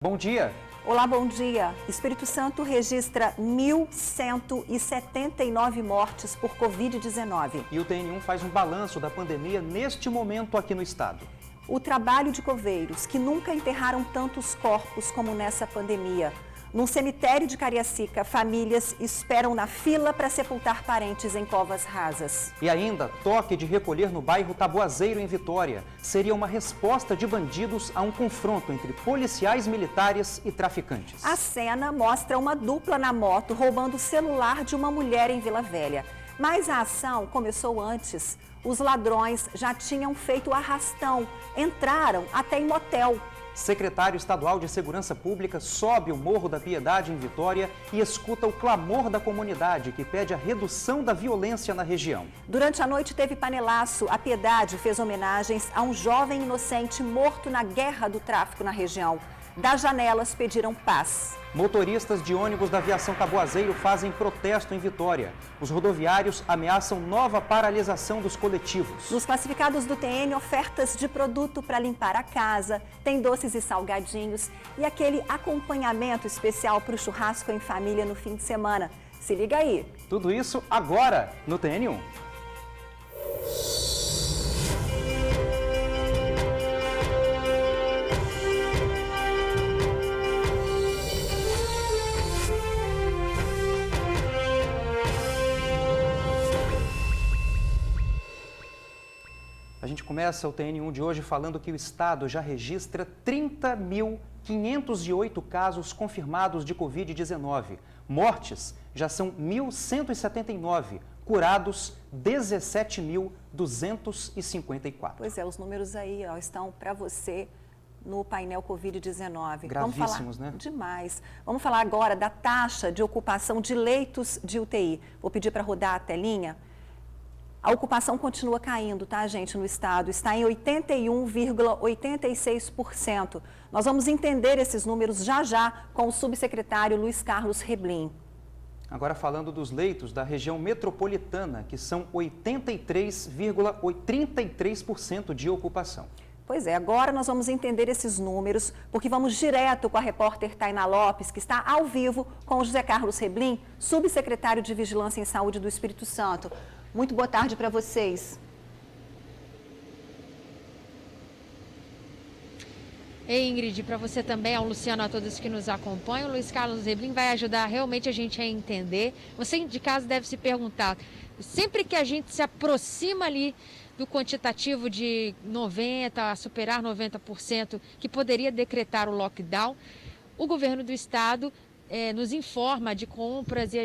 Bom dia. Olá, bom dia. Espírito Santo registra 1.179 mortes por Covid-19. E o TN1 faz um balanço da pandemia neste momento aqui no estado. O trabalho de coveiros, que nunca enterraram tantos corpos como nessa pandemia. Num cemitério de Cariacica, famílias esperam na fila para sepultar parentes em covas rasas. E ainda, toque de recolher no bairro Taboazeiro, em Vitória. Seria uma resposta de bandidos a um confronto entre policiais militares e traficantes. A cena mostra uma dupla na moto roubando o celular de uma mulher em Vila Velha. Mas a ação começou antes. Os ladrões já tinham feito o arrastão, entraram até em motel. Secretário Estadual de Segurança Pública sobe o Morro da Piedade em Vitória e escuta o clamor da comunidade que pede a redução da violência na região. Durante a noite teve panelaço. A Piedade fez homenagens a um jovem inocente morto na guerra do tráfico na região. Das janelas pediram paz. Motoristas de ônibus da aviação Taboazeiro fazem protesto em Vitória. Os rodoviários ameaçam nova paralisação dos coletivos. Nos classificados do TN, ofertas de produto para limpar a casa, tem doces e salgadinhos e aquele acompanhamento especial para o churrasco em família no fim de semana. Se liga aí. Tudo isso agora no TN1. A gente começa o TN1 de hoje falando que o estado já registra 30.508 casos confirmados de Covid-19. Mortes já são 1.179, curados 17.254. Pois é, os números aí estão para você no painel Covid-19. Gravíssimos, né? Demais. Vamos falar agora da taxa de ocupação de leitos de UTI. Vou pedir para rodar a telinha. A ocupação continua caindo, tá, gente, no estado. Está em 81,86%. Nós vamos entender esses números já com o subsecretário Luiz Carlos Reblin. Agora falando dos leitos da região metropolitana, que são 83,33% de ocupação. Pois é, agora nós vamos entender esses números, porque vamos direto com a repórter Tainá Lopes, que está ao vivo com o José Carlos Reblin, subsecretário de Vigilância em Saúde do Espírito Santo. Muito boa tarde para vocês. Ei, Ingrid, para você também, ao Luciano, a todos que nos acompanham, o Luiz Carlos Reblin vai ajudar realmente a gente a entender. Você de casa deve se perguntar, sempre que a gente se aproxima ali do quantitativo de 90%, a superar 90%, que poderia decretar o lockdown, o governo do estado nos informa de compras e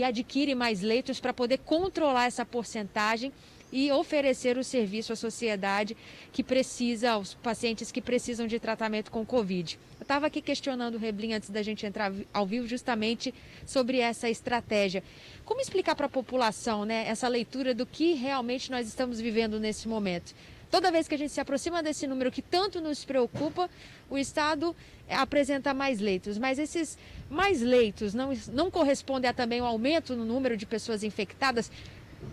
adquire mais leitos para poder controlar essa porcentagem e oferecer o serviço à sociedade que precisa, aos pacientes que precisam de tratamento com Covid. Eu estava aqui questionando o Reblin antes da gente entrar ao vivo justamente sobre essa estratégia. Como explicar para a população, né, essa leitura do que realmente nós estamos vivendo nesse momento? Toda vez que a gente se aproxima desse número que tanto nos preocupa, o estado apresenta mais leitos. Mas esses mais leitos não correspondem a também um aumento no número de pessoas infectadas.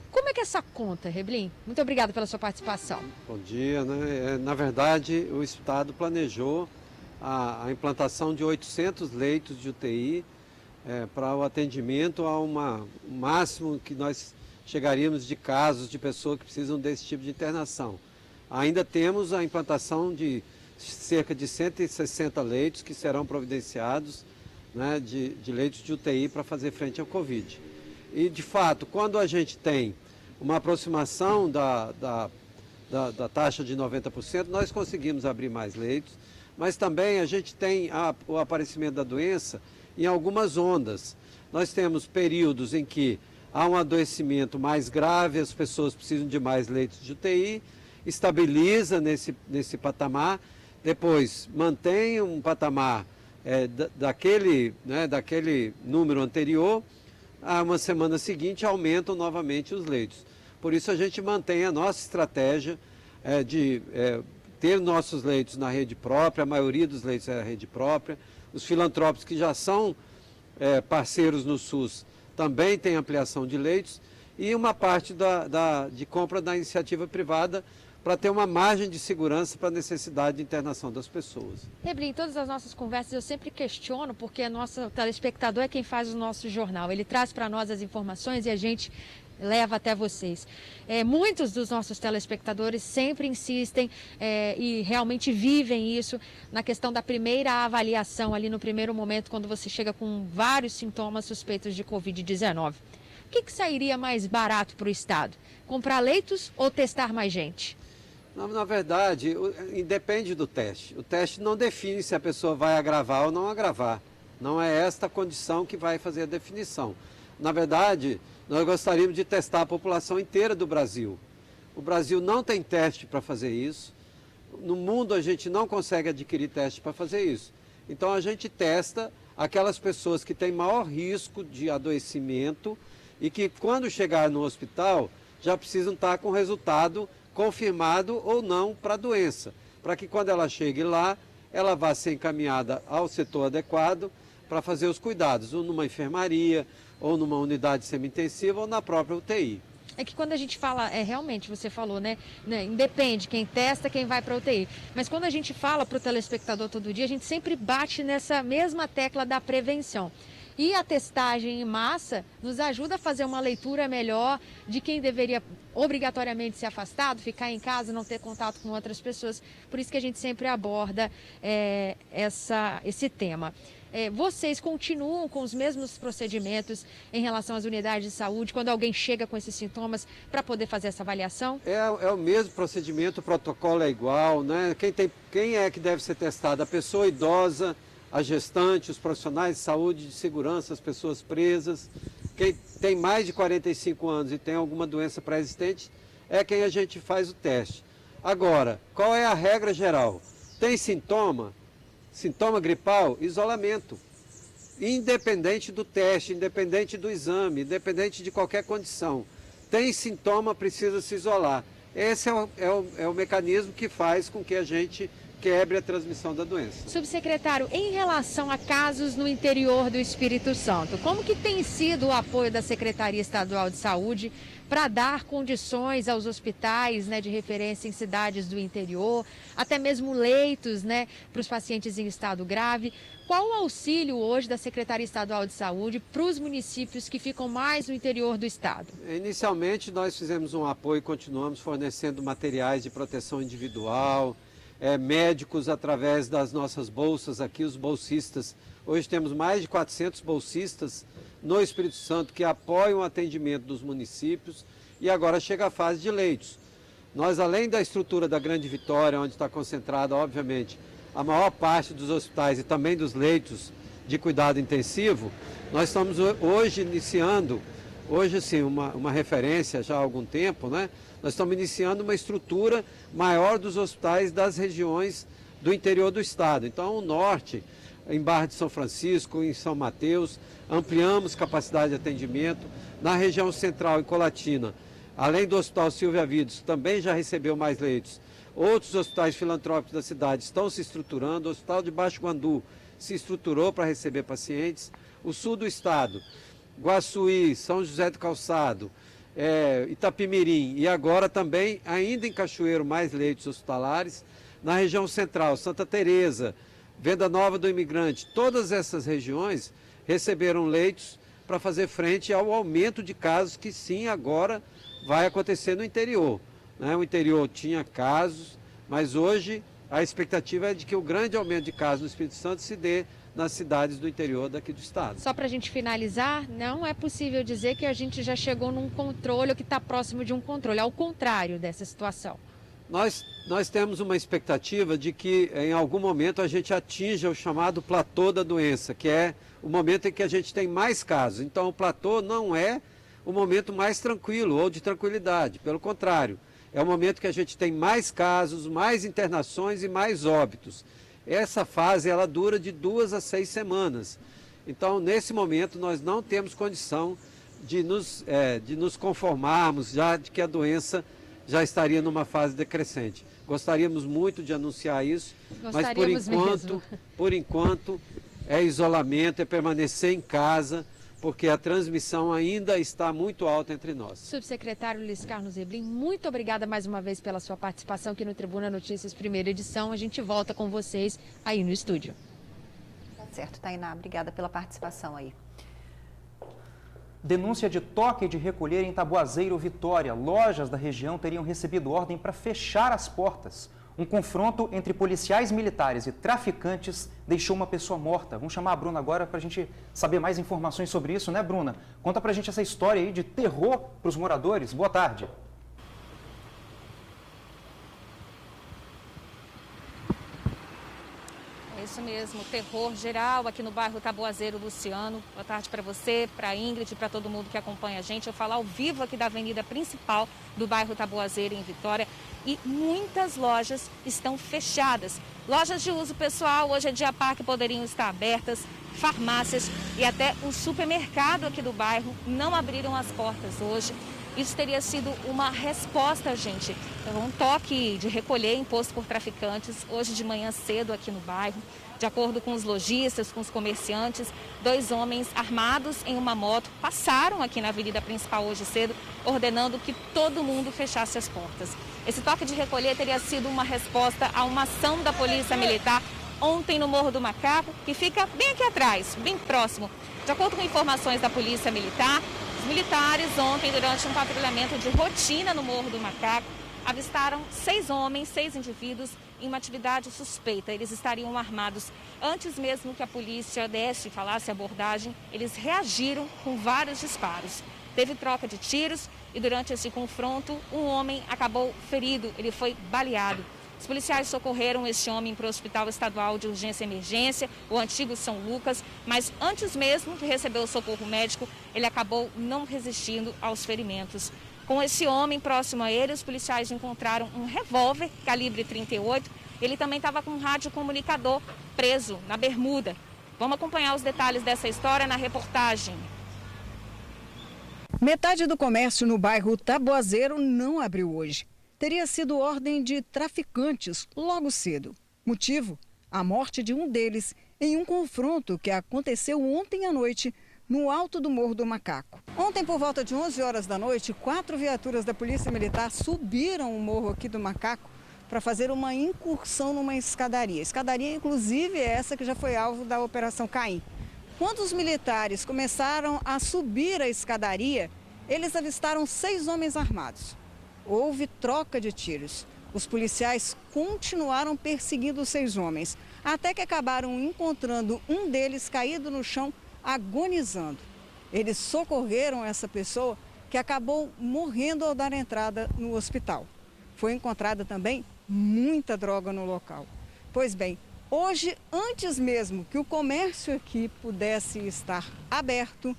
Como é que é essa conta, Reblin? Muito obrigada pela sua participação. Bom dia. Na verdade, o estado planejou a implantação de 800 leitos de UTI para o atendimento a um máximo que nós chegaríamos de casos de pessoas que precisam desse tipo de internação. Ainda temos a implantação de cerca de 160 leitos que serão providenciados, né, de leitos de UTI para fazer frente ao Covid. E, de fato, quando a gente tem uma aproximação da taxa de 90%, nós conseguimos abrir mais leitos, mas também a gente tem o aparecimento da doença em algumas ondas. Nós temos períodos em que há um adoecimento mais grave, as pessoas precisam de mais leitos de UTI, estabiliza nesse patamar, depois mantém um patamar daquele número anterior, a uma semana seguinte aumentam novamente os leitos. Por isso a gente mantém a nossa estratégia de ter nossos leitos na rede própria, a maioria dos leitos é a rede própria, os filantrópicos que já são parceiros no SUS também tem ampliação de leitos e uma parte de compra da iniciativa privada, para ter uma margem de segurança para a necessidade de internação das pessoas. Reblim, em todas as nossas conversas eu sempre questiono, porque nosso telespectador é quem faz o nosso jornal. Ele traz para nós as informações e a gente leva até vocês. Muitos dos nossos telespectadores sempre insistem e realmente vivem isso na questão da primeira avaliação, ali no primeiro momento, quando você chega com vários sintomas suspeitos de Covid-19. O que sairia mais barato para o Estado? Comprar leitos ou testar mais gente? Na verdade, independe do teste. O teste não define se a pessoa vai agravar ou não agravar. Não é esta a condição que vai fazer a definição. Na verdade, nós gostaríamos de testar a população inteira do Brasil. O Brasil não tem teste para fazer isso. No mundo a gente não consegue adquirir teste para fazer isso. Então a gente testa aquelas pessoas que têm maior risco de adoecimento e que quando chegar no hospital já precisam estar com resultado confirmado ou não para a doença, para que quando ela chegue lá, ela vá ser encaminhada ao setor adequado para fazer os cuidados, ou numa enfermaria, ou numa unidade semi-intensiva, ou na própria UTI. É que quando a gente fala, realmente, você falou, né? Independe quem testa, quem vai para a UTI. Mas quando a gente fala para o telespectador todo dia, a gente sempre bate nessa mesma tecla da prevenção. E a testagem em massa nos ajuda a fazer uma leitura melhor de quem deveria obrigatoriamente ser afastado, ficar em casa, não ter contato com outras pessoas. Por isso que a gente sempre aborda esse tema. Vocês continuam com os mesmos procedimentos em relação às unidades de saúde, quando alguém chega com esses sintomas, para poder fazer essa avaliação? É o mesmo procedimento, o protocolo é igual, né? Quem é que deve ser testado? A pessoa idosa, a gestante, os profissionais de saúde, de segurança, as pessoas presas. Quem tem mais de 45 anos e tem alguma doença pré-existente é quem a gente faz o teste. Agora, qual é a regra geral? Tem sintoma gripal, isolamento. Independente do teste, independente do exame, independente de qualquer condição. Tem sintoma, precisa se isolar. Esse é o mecanismo que faz com que a gente quebre a transmissão da doença. Subsecretário, em relação a casos no interior do Espírito Santo, como que tem sido o apoio da Secretaria Estadual de Saúde para dar condições aos hospitais, né, de referência em cidades do interior, até mesmo leitos, né, para os pacientes em estado grave? Qual o auxílio hoje da Secretaria Estadual de Saúde para os municípios que ficam mais no interior do estado? Inicialmente nós fizemos um apoio e continuamos fornecendo materiais de proteção individual, médicos através das nossas bolsas aqui, os bolsistas. Hoje temos mais de 400 bolsistas no Espírito Santo que apoiam o atendimento dos municípios e agora chega a fase de leitos. Nós, além da estrutura da Grande Vitória, onde está concentrada, obviamente, a maior parte dos hospitais e também dos leitos de cuidado intensivo, nós estamos hoje iniciando, assim, uma referência já há algum tempo, né? Nós estamos iniciando uma estrutura maior dos hospitais das regiões do interior do estado. Então, o norte, em Barra de São Francisco, em São Mateus, ampliamos capacidade de atendimento. Na região central, em Colatina, além do Hospital Silvia Vides, que também já recebeu mais leitos, outros hospitais filantrópicos da cidade estão se estruturando. O Hospital de Baixo Guandu se estruturou para receber pacientes. O sul do estado, Guaçuí, São José do Calçado, Itapimirim e agora também, ainda em Cachoeiro, mais leitos hospitalares. Na região central, Santa Teresa, Venda Nova do Imigrante, todas essas regiões receberam leitos para fazer frente ao aumento de casos que sim, agora vai acontecer no interior, né? O interior tinha casos, mas hoje a expectativa é de que o grande aumento de casos no Espírito Santo se dê nas cidades do interior daqui do estado. Só para a gente finalizar, não é possível dizer que a gente já chegou num controle ou que está próximo de um controle, ao contrário dessa situação. Nós temos uma expectativa de que em algum momento a gente atinja o chamado platô da doença, que é o momento em que a gente tem mais casos. Então o platô não é o momento mais tranquilo ou de tranquilidade, pelo contrário, é o momento que a gente tem mais casos, mais internações e mais óbitos. Essa fase ela dura de 2 a 6 semanas. Então, nesse momento, nós não temos condição de nos conformarmos já de que a doença já estaria numa fase decrescente. Gostaríamos muito de anunciar isso, mas por enquanto é isolamento, é permanecer em casa, porque a transmissão ainda está muito alta entre nós. Subsecretário Luiz Carlos Reblin, muito obrigada mais uma vez pela sua participação aqui no Tribuna Notícias, primeira edição. A gente volta com vocês aí no estúdio. Tá certo, Tainá. Obrigada pela participação aí. Denúncia de toque de recolher em Taboazeiro, Vitória. Lojas da região teriam recebido ordem para fechar as portas. Um confronto entre policiais militares e traficantes deixou uma pessoa morta. Vamos chamar a Bruna agora para a gente saber mais informações sobre isso, né, Bruna? Conta para a gente essa história aí de terror para os moradores. Boa tarde. É isso mesmo, terror geral aqui no bairro Taboazeiro, Luciano. Boa tarde para você, para a Ingrid, para todo mundo que acompanha a gente. Eu falo ao vivo aqui da avenida principal do bairro Taboazeiro, em Vitória. E muitas lojas estão fechadas. Lojas de uso pessoal, hoje é dia par, que poderiam estar abertas. Farmácias e até um supermercado aqui do bairro não abriram as portas hoje. Isso teria sido uma resposta, gente. Um toque de recolher imposto por traficantes hoje de manhã cedo aqui no bairro. De acordo com os lojistas, com os comerciantes, 2 homens armados em uma moto passaram aqui na avenida principal hoje cedo, ordenando que todo mundo fechasse as portas. Esse toque de recolher teria sido uma resposta a uma ação da Polícia Militar ontem no Morro do Macaco, que fica bem aqui atrás, bem próximo. De acordo com informações da Polícia Militar, os militares ontem, durante um patrulhamento de rotina no Morro do Macaco, avistaram 6 homens, 6 indivíduos em uma atividade suspeita. Eles estariam armados. Antes mesmo que a polícia desse e falasse a abordagem, eles reagiram com vários disparos. Teve troca de tiros e durante esse confronto, um homem acabou ferido, ele foi baleado. Os policiais socorreram este homem para o Hospital Estadual de Urgência e Emergência, o antigo São Lucas, mas antes mesmo de receber o socorro médico, ele acabou não resistindo aos ferimentos. Com esse homem próximo a ele, os policiais encontraram um revólver calibre 38. Ele também estava com um radiocomunicador preso na bermuda. Vamos acompanhar os detalhes dessa história na reportagem. Metade do comércio no bairro Taboazeiro não abriu hoje. Teria sido ordem de traficantes logo cedo. Motivo? A morte de um deles em um confronto que aconteceu ontem à noite no alto do Morro do Macaco. Ontem, por volta de 11 horas da noite, 4 viaturas da Polícia Militar subiram o morro aqui do Macaco para fazer uma incursão numa escadaria. Escadaria, inclusive, é essa que já foi alvo da Operação Caim. Quando os militares começaram a subir a escadaria, eles avistaram 6 homens armados. Houve troca de tiros. Os policiais continuaram perseguindo os 6 homens, até que acabaram encontrando um deles caído no chão, agonizando. Eles socorreram essa pessoa, que acabou morrendo ao dar entrada no hospital. Foi encontrada também muita droga no local. Pois bem, hoje, antes mesmo que o comércio aqui pudesse estar aberto,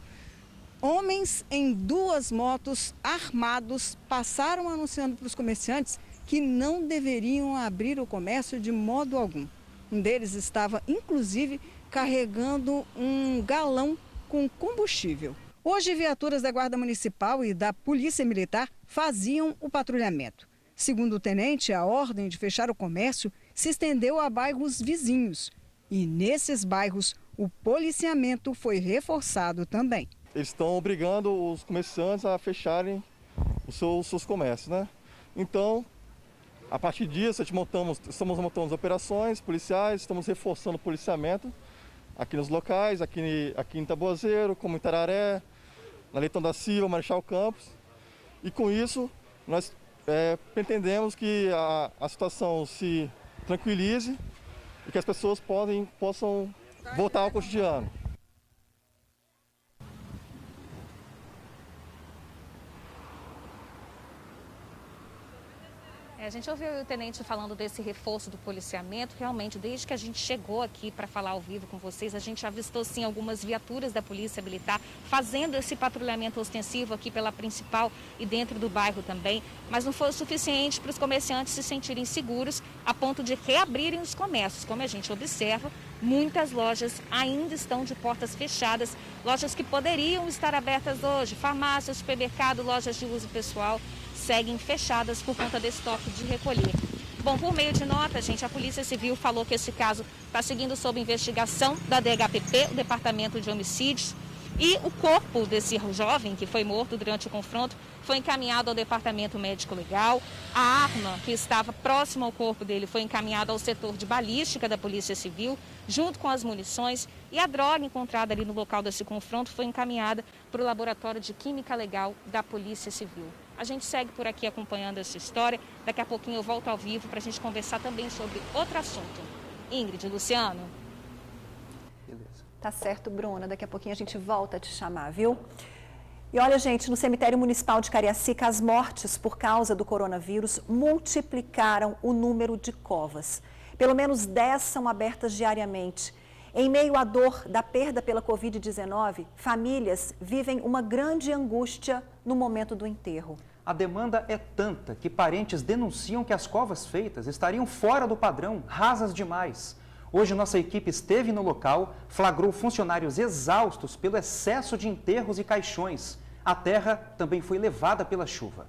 homens em 2 motos armados passaram anunciando para os comerciantes que não deveriam abrir o comércio de modo algum. Um deles estava, inclusive, carregando um galão com combustível. Hoje, viaturas da Guarda Municipal e da Polícia Militar faziam o patrulhamento. Segundo o tenente, a ordem de fechar o comércio se estendeu a bairros vizinhos. E nesses bairros, o policiamento foi reforçado também. Eles estão obrigando os comerciantes a fecharem os seus comércios, né? Então, a partir disso, estamos montando operações policiais, estamos reforçando o policiamento aqui nos locais, aqui em Taboazeiro, como em Tararé, na Leitão da Silva, Marechal Campos. E com isso, nós pretendemos que a situação se tranquilize e que as pessoas possam voltar ao cotidiano. A gente ouviu o tenente falando desse reforço do policiamento. Realmente, desde que a gente chegou aqui para falar ao vivo com vocês, a gente avistou sim algumas viaturas da Polícia Militar fazendo esse patrulhamento ostensivo aqui pela principal e dentro do bairro também. Mas não foi o suficiente para os comerciantes se sentirem seguros a ponto de reabrirem os comércios. Como a gente observa, muitas lojas ainda estão de portas fechadas. Lojas que poderiam estar abertas hoje, farmácias, supermercado, lojas de uso pessoal, seguem fechadas por conta desse toque de recolher. Bom, por meio de nota, gente, a Polícia Civil falou que esse caso está seguindo sob investigação da DHPP, o Departamento de Homicídios. E o corpo desse jovem que foi morto durante o confronto foi encaminhado ao departamento médico legal. A arma que estava próxima ao corpo dele foi encaminhada ao setor de balística da Polícia Civil, junto com as munições. E a droga encontrada ali no local desse confronto foi encaminhada para o Laboratório de Química Legal da Polícia Civil. A gente segue por aqui acompanhando essa história. Daqui a pouquinho eu volto ao vivo para a gente conversar também sobre outro assunto. Ingrid, Luciano. Tá certo, Bruna. Daqui a pouquinho a gente volta a te chamar, viu? E olha, gente, no cemitério municipal de Cariacica, as mortes por causa do coronavírus multiplicaram o número de covas. Pelo menos 10 são abertas diariamente. Em meio à dor da perda pela Covid-19, famílias vivem uma grande angústia no momento do enterro. A demanda é tanta que parentes denunciam que as covas feitas estariam fora do padrão, rasas demais. Hoje, nossa equipe esteve no local, flagrou funcionários exaustos pelo excesso de enterros e caixões. A terra também foi levada pela chuva.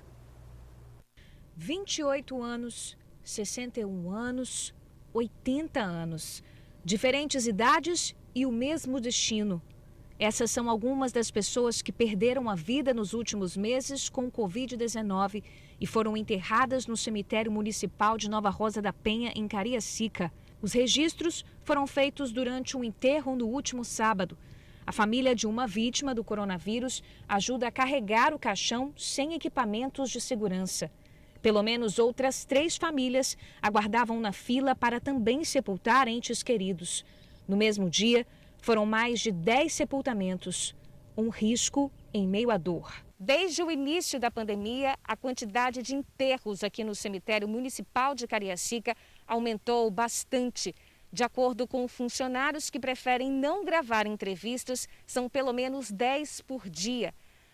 28 anos, 61 anos, 80 anos. Diferentes idades e o mesmo destino. Essas são algumas das pessoas que perderam a vida nos últimos meses com o Covid-19 e foram enterradas no cemitério municipal de Nova Rosa da Penha, em Cariacica. Os registros foram feitos durante um enterro no último sábado. A família de uma vítima do coronavírus ajuda a carregar o caixão sem equipamentos de segurança. Pelo menos outras 3 famílias aguardavam na fila para também sepultar entes queridos. No mesmo dia, foram mais de 10 sepultamentos. Um risco em meio à dor. Desde o início da pandemia, a quantidade de enterros aqui no cemitério municipal de Cariacica aumentou bastante. De acordo com funcionários que preferem não gravar entrevistas, são pelo menos 10 por dia.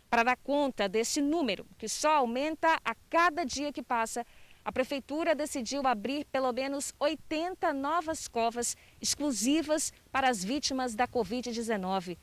Para dar conta desse número, que só aumenta a cada dia que passa, a Prefeitura decidiu abrir pelo menos 80 novas covas exclusivas para as vítimas da Covid-19.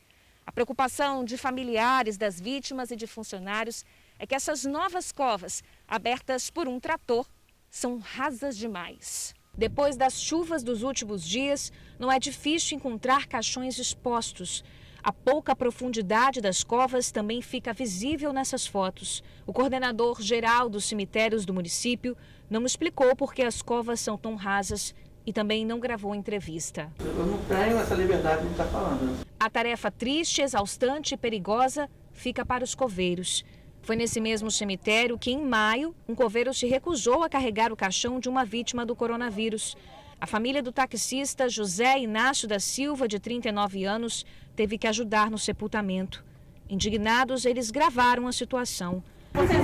A preocupação de familiares das vítimas e de funcionários é que essas novas covas, abertas por um trator, são rasas demais. Depois das chuvas dos últimos dias, não é difícil encontrar caixões expostos. A pouca profundidade das covas também fica visível nessas fotos. O coordenador geral dos cemitérios do município não explicou por que as covas são tão rasas e também não gravou entrevista. Eu não tenho essa liberdade de estar falando. A tarefa triste, exaustante e perigosa fica para os coveiros. Foi nesse mesmo cemitério que, em maio, um coveiro se recusou a carregar o caixão de uma vítima do coronavírus. A família do taxista José Inácio da Silva, de 39 anos, teve que ajudar no sepultamento. Indignados, eles gravaram a situação. Vocês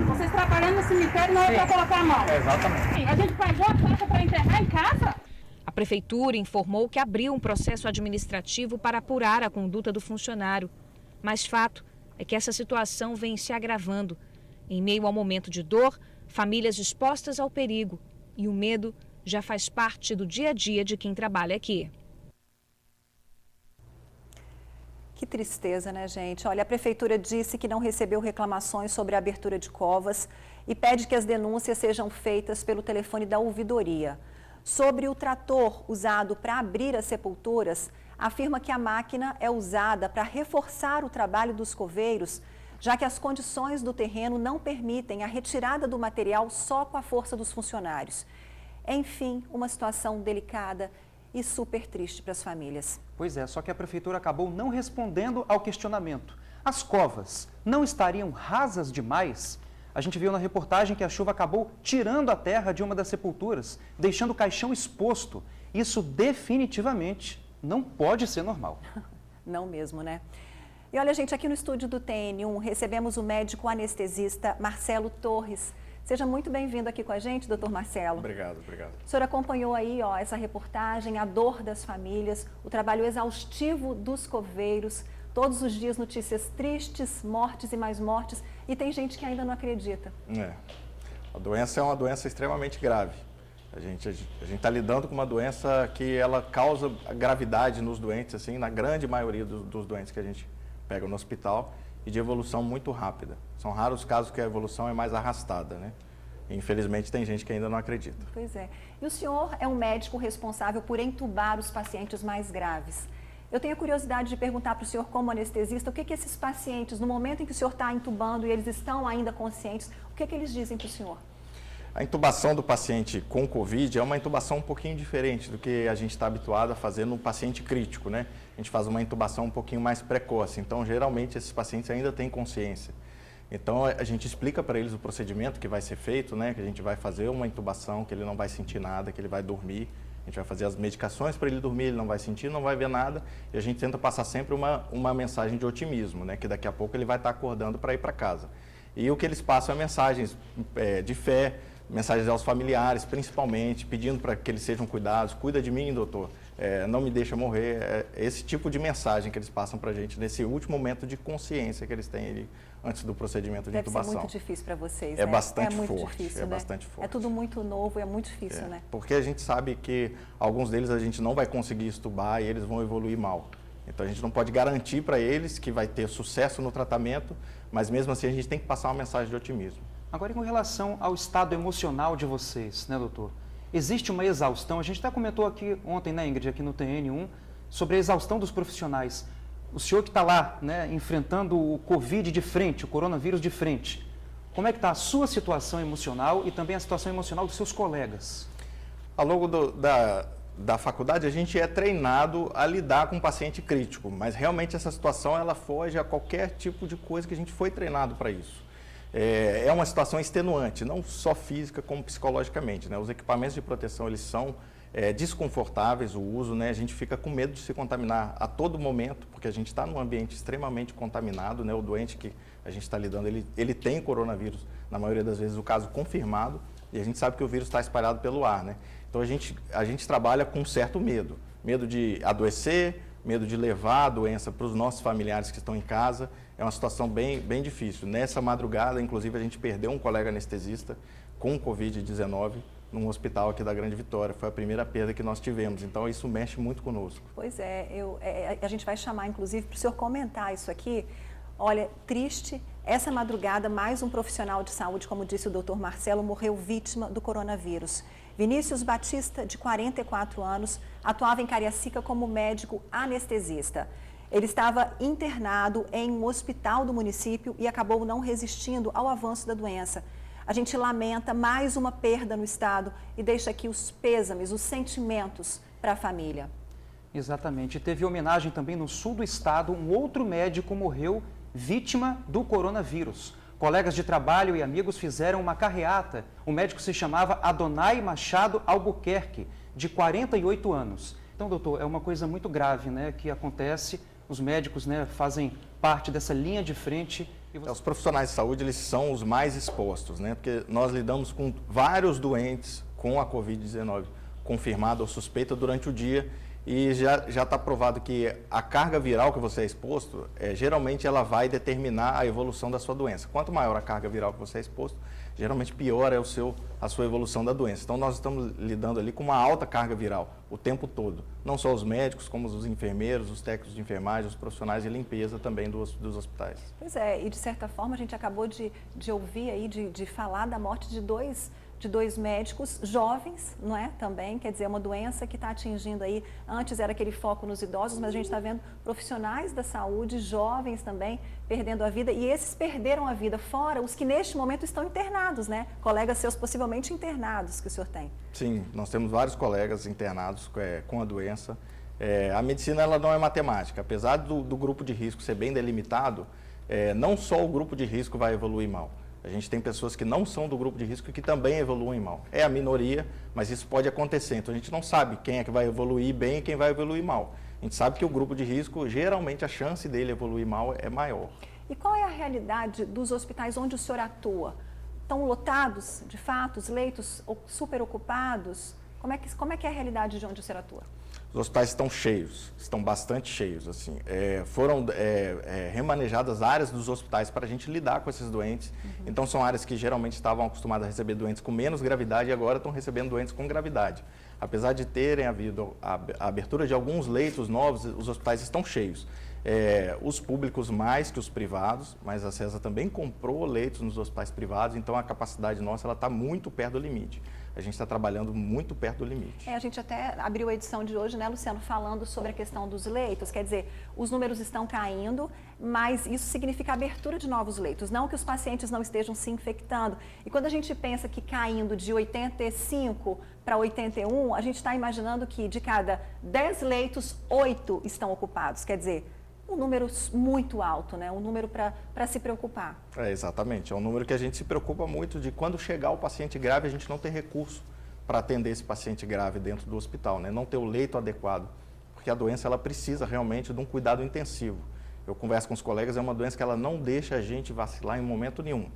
vocês trabalhando no cemitério não é para colocar a mão. Exatamente. A gente pagou a placa para enterrar em casa. A prefeitura informou que abriu um processo administrativo para apurar a conduta do funcionário. Mas fato é que essa situação vem se agravando. Em meio ao momento de dor, famílias expostas ao perigo. E o medo já faz parte do dia a dia de quem trabalha aqui. Que tristeza, né, gente? Olha, a Prefeitura disse que não recebeu reclamações sobre a abertura de covas e pede que as denúncias sejam feitas pelo telefone da ouvidoria. Sobre o trator usado para abrir as sepulturas, afirma que a máquina é usada para reforçar o trabalho dos coveiros, já que as condições do terreno não permitem a retirada do material só com a força dos funcionários. Enfim, uma situação delicada e super triste para as famílias. Pois é, só que a Prefeitura acabou não respondendo ao questionamento. As covas não estariam rasas demais? A gente viu na reportagem que a chuva acabou tirando a terra de uma das sepulturas, deixando o caixão exposto. Isso definitivamente não pode ser normal. Não mesmo, né? E olha, gente, aqui no estúdio do TN1 recebemos o médico anestesista Marcelo Torres. Seja muito bem-vindo aqui com a gente, doutor Marcelo. Obrigado. O senhor acompanhou aí, essa reportagem, a dor das famílias, o trabalho exaustivo dos coveiros, todos os dias notícias tristes, mortes e mais mortes, e tem gente que ainda não acredita. A doença é uma doença extremamente grave. A gente está lidando com uma doença que ela causa gravidade nos doentes, assim, na grande maioria dos doentes que a gente pega no hospital, e de evolução muito rápida. São raros os casos que a evolução é mais arrastada, né? E, infelizmente, tem gente que ainda não acredita. Pois é. E o senhor é um médico responsável por entubar os pacientes mais graves. Eu tenho a curiosidade de perguntar para o senhor, como anestesista, o que esses pacientes, no momento em que o senhor está intubando e eles estão ainda conscientes, o que eles dizem para o senhor? A intubação do paciente com Covid é uma intubação um pouquinho diferente do que a gente está habituado a fazer no paciente crítico, né? A gente faz uma intubação um pouquinho mais precoce, então geralmente esses pacientes ainda têm consciência. Então a gente explica para eles o procedimento que vai ser feito, né? Que a gente vai fazer uma intubação, que ele não vai sentir nada, que ele vai dormir. A gente vai fazer as medicações para ele dormir, ele não vai sentir, não vai ver nada. E a gente tenta passar sempre uma mensagem de otimismo, né? Que daqui a pouco ele vai estar acordando para ir para casa. E o que eles passam é mensagens de fé, mensagens aos familiares, principalmente, pedindo para que eles sejam cuidados. Cuida de mim, doutor. Não me deixa morrer. É esse tipo de mensagem que eles passam para a gente nesse último momento de consciência que eles têm ali antes do procedimento de intubação. Deve ser muito difícil para vocês, né? Bastante muito forte, difícil, né? Bastante forte. É tudo muito novo e é muito difícil, né? Porque a gente sabe que alguns deles a gente não vai conseguir extubar e eles vão evoluir mal. Então a gente não pode garantir para eles que vai ter sucesso no tratamento, mas mesmo assim a gente tem que passar uma mensagem de otimismo. Agora, com relação ao estado emocional de vocês, né, doutor? Existe uma exaustão, a gente até comentou aqui ontem, né, Ingrid, aqui no TN1, sobre a exaustão dos profissionais. O senhor que está lá, né, enfrentando o Covid de frente, o coronavírus de frente, como é que está a sua situação emocional e também a situação emocional dos seus colegas? Ao longo da faculdade, a gente é treinado a lidar com um paciente crítico, mas realmente essa situação ela foge a qualquer tipo de coisa que a gente foi treinado para isso. É uma situação extenuante, não só física como psicologicamente, né? Os equipamentos de proteção eles são desconfortáveis, o uso, né? A gente fica com medo de se contaminar a todo momento, porque a gente está num ambiente extremamente contaminado, né? O doente que a gente está lidando, ele tem coronavírus, na maioria das vezes o caso confirmado, e a gente sabe que o vírus está espalhado pelo ar, né? Então a gente trabalha com um certo medo, medo de adoecer, medo de levar a doença para os nossos familiares que estão em casa. É uma situação bem difícil. Nessa madrugada, inclusive, a gente perdeu um colega anestesista com Covid-19 num hospital aqui da Grande Vitória. Foi a primeira perda que nós tivemos, então isso mexe muito conosco. Pois a gente vai chamar, inclusive, para o senhor comentar isso aqui. Olha, triste, essa madrugada mais um profissional de saúde, como disse o doutor Marcelo, morreu vítima do coronavírus. Vinícius Batista, de 44 anos, atuava em Cariacica como médico anestesista. Ele estava internado em um hospital do município e acabou não resistindo ao avanço da doença. A gente lamenta mais uma perda no estado e deixa aqui os pêsames, os sentimentos para a família. Exatamente. Teve homenagem também no sul do estado. Um outro médico morreu vítima do coronavírus. Colegas de trabalho e amigos fizeram uma carreata. O médico se chamava Adonai Machado Albuquerque, de 48 anos. Então, doutor, é uma coisa muito grave, né, que acontece. Os médicos, né, fazem parte dessa linha de frente. Os profissionais de saúde, eles são os mais expostos, né, porque nós lidamos com vários doentes com a Covid-19 confirmada ou suspeita durante o dia. E já está provado que a carga viral que você é exposto, geralmente ela vai determinar a evolução da sua doença. Quanto maior a carga viral que você é exposto, geralmente pior é a sua evolução da doença. Então nós estamos lidando ali com uma alta carga viral o tempo todo. Não só os médicos, como os enfermeiros, os técnicos de enfermagem, os profissionais de limpeza também dos hospitais. Pois é, e de certa forma a gente acabou de ouvir aí, de falar da morte de dois médicos jovens, não é? Também, quer dizer, uma doença que está atingindo aí, antes era aquele foco nos idosos, mas a gente está vendo profissionais da saúde, jovens também, perdendo a vida, e esses perderam a vida, fora os que neste momento estão internados, né? Colegas seus possivelmente internados que o senhor tem. Sim, nós temos vários colegas internados com a doença. A medicina ela não é matemática, apesar do grupo de risco ser bem delimitado, não só o grupo de risco vai evoluir mal. A gente tem pessoas que não são do grupo de risco e que também evoluem mal. É a minoria, mas isso pode acontecer. Então a gente não sabe quem é que vai evoluir bem e quem vai evoluir mal. A gente sabe que o grupo de risco, geralmente a chance dele evoluir mal é maior. E qual é a realidade dos hospitais onde o senhor atua? Estão lotados, de fato, os leitos super ocupados? Como é que é a realidade de onde o senhor atua? Os hospitais estão cheios, estão bastante cheios. Assim. Foram remanejadas áreas dos hospitais para a gente lidar com esses doentes. Então, são áreas que geralmente estavam acostumadas a receber doentes com menos gravidade e agora estão recebendo doentes com gravidade. Apesar de terem havido a abertura de alguns leitos novos, os hospitais estão cheios. Os públicos mais que os privados, mas a CESA também comprou leitos nos hospitais privados, então a capacidade nossa está muito perto do limite. a gente está trabalhando muito perto do limite. A gente até abriu a edição de hoje, né, Luciano, falando sobre a questão dos leitos. Quer dizer, os números estão caindo, mas isso significa abertura de novos leitos, não que os pacientes não estejam se infectando. E quando a gente pensa que caindo de 85 para 81, a gente está imaginando que de cada 10 leitos, 8 estão ocupados. Quer dizer, um número muito alto, né? Um número para se preocupar. Exatamente, é um número que a gente se preocupa muito de quando chegar o paciente grave, a gente não tem recurso para atender esse paciente grave dentro do hospital, né? Não ter o leito adequado, porque a doença ela precisa realmente de um cuidado intensivo. Eu converso com os colegas, é uma doença que ela não deixa a gente vacilar em momento nenhum.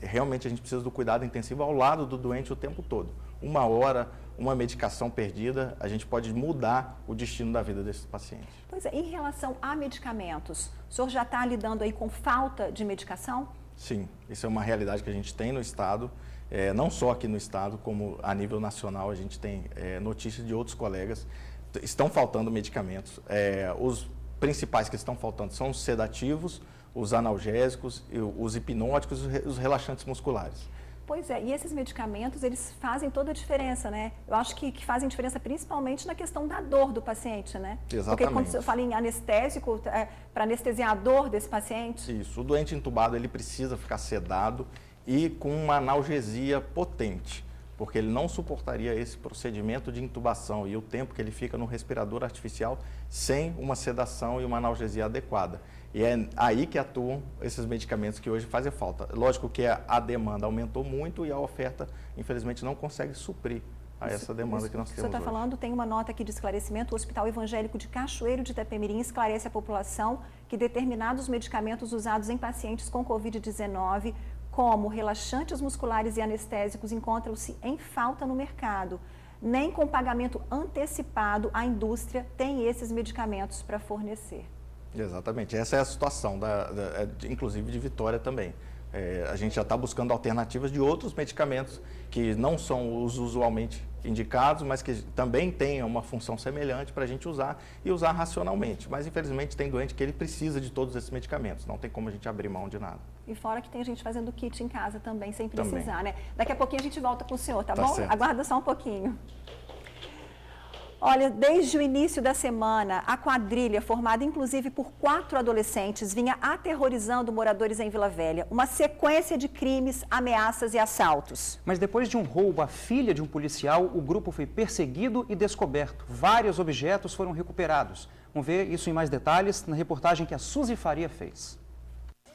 Realmente a gente precisa do cuidado intensivo ao lado do doente o tempo todo. Uma hora, uma medicação perdida, a gente pode mudar o destino da vida desses pacientes. Pois é, em relação a medicamentos, o senhor já está lidando aí com falta de medicação? Sim, isso é uma realidade que a gente tem no Estado, não só aqui no Estado, como a nível nacional a gente tem notícias de outros colegas. Estão faltando medicamentos, os principais que estão faltando são os sedativos, os analgésicos, os hipnóticos e os relaxantes musculares. Pois é, e esses medicamentos, eles fazem toda a diferença, né? Eu acho que fazem diferença principalmente na questão da dor do paciente, né? Exatamente. Porque quando eu falo em anestésico, para anestesiar a dor desse paciente. Isso, o doente entubado, ele precisa ficar sedado e com uma analgesia potente, porque ele não suportaria esse procedimento de intubação e o tempo que ele fica no respirador artificial sem uma sedação e uma analgesia adequada. E é aí que atuam esses medicamentos que hoje fazem falta. Lógico que a demanda aumentou muito e a oferta, infelizmente, não consegue suprir a essa demanda que nós temos hoje. O senhor está falando, tem uma nota aqui de esclarecimento, o Hospital Evangélico de Cachoeiro de Itapemirim esclarece à população que determinados medicamentos usados em pacientes com Covid-19, como relaxantes musculares e anestésicos, encontram-se em falta no mercado. Nem com pagamento antecipado a indústria tem esses medicamentos para fornecer. Exatamente, essa é a situação, inclusive de Vitória também. A gente já está buscando alternativas de outros medicamentos que não são os usualmente indicados, mas que também tenham uma função semelhante para a gente usar e usar racionalmente. Mas, infelizmente, tem doente que ele precisa de todos esses medicamentos, não tem como a gente abrir mão de nada. E fora que tem gente fazendo kit em casa também, sem precisar, né? Daqui a pouquinho a gente volta com o senhor, tá bom? Certo. Aguarda só um pouquinho. Olha, desde o início da semana, a quadrilha, formada inclusive por 4 adolescentes, vinha aterrorizando moradores em Vila Velha. Uma sequência de crimes, ameaças e assaltos. Mas depois de um roubo à filha de um policial, o grupo foi perseguido e descoberto. Vários objetos foram recuperados. Vamos ver isso em mais detalhes na reportagem que a Suzy Faria fez.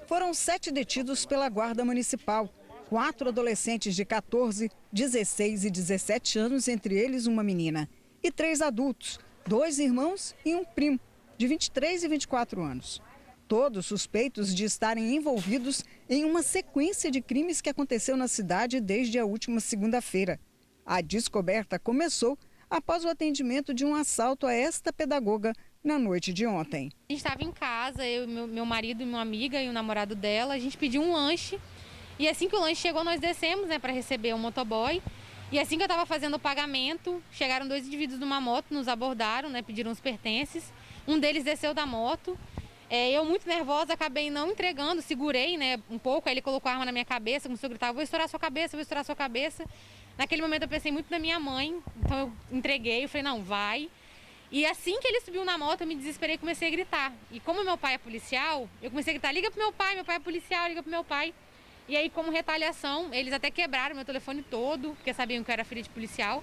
Foram 7 detidos pela Guarda Municipal. 4 adolescentes de 14, 16 e 17 anos, entre eles uma menina. E 3 adultos, 2 irmãos e um primo, de 23 e 24 anos. Todos suspeitos de estarem envolvidos em uma sequência de crimes que aconteceu na cidade desde a última segunda-feira. A descoberta começou após o atendimento de um assalto a esta pedagoga na noite de ontem. A gente estava em casa, eu, meu marido e uma amiga e o namorado dela, a gente pediu um lanche. E assim que o lanche chegou, nós descemos, né, para receber o motoboy. E assim que eu estava fazendo o pagamento, chegaram 2 indivíduos numa moto, nos abordaram, né, pediram os pertences. Um deles desceu da moto. Eu, muito nervosa, acabei não entregando, segurei, né, um pouco. Aí ele colocou a arma na minha cabeça, começou a gritar: vou estourar sua cabeça, vou estourar sua cabeça. Naquele momento eu pensei muito na minha mãe, então eu entreguei, eu falei: não, vai. E assim que ele subiu na moto, eu me desesperei e comecei a gritar. E como meu pai é policial, eu comecei a gritar: liga pro meu pai é policial, liga pro meu pai. E aí, como retaliação, eles até quebraram meu telefone todo, porque sabiam que eu era filha de policial.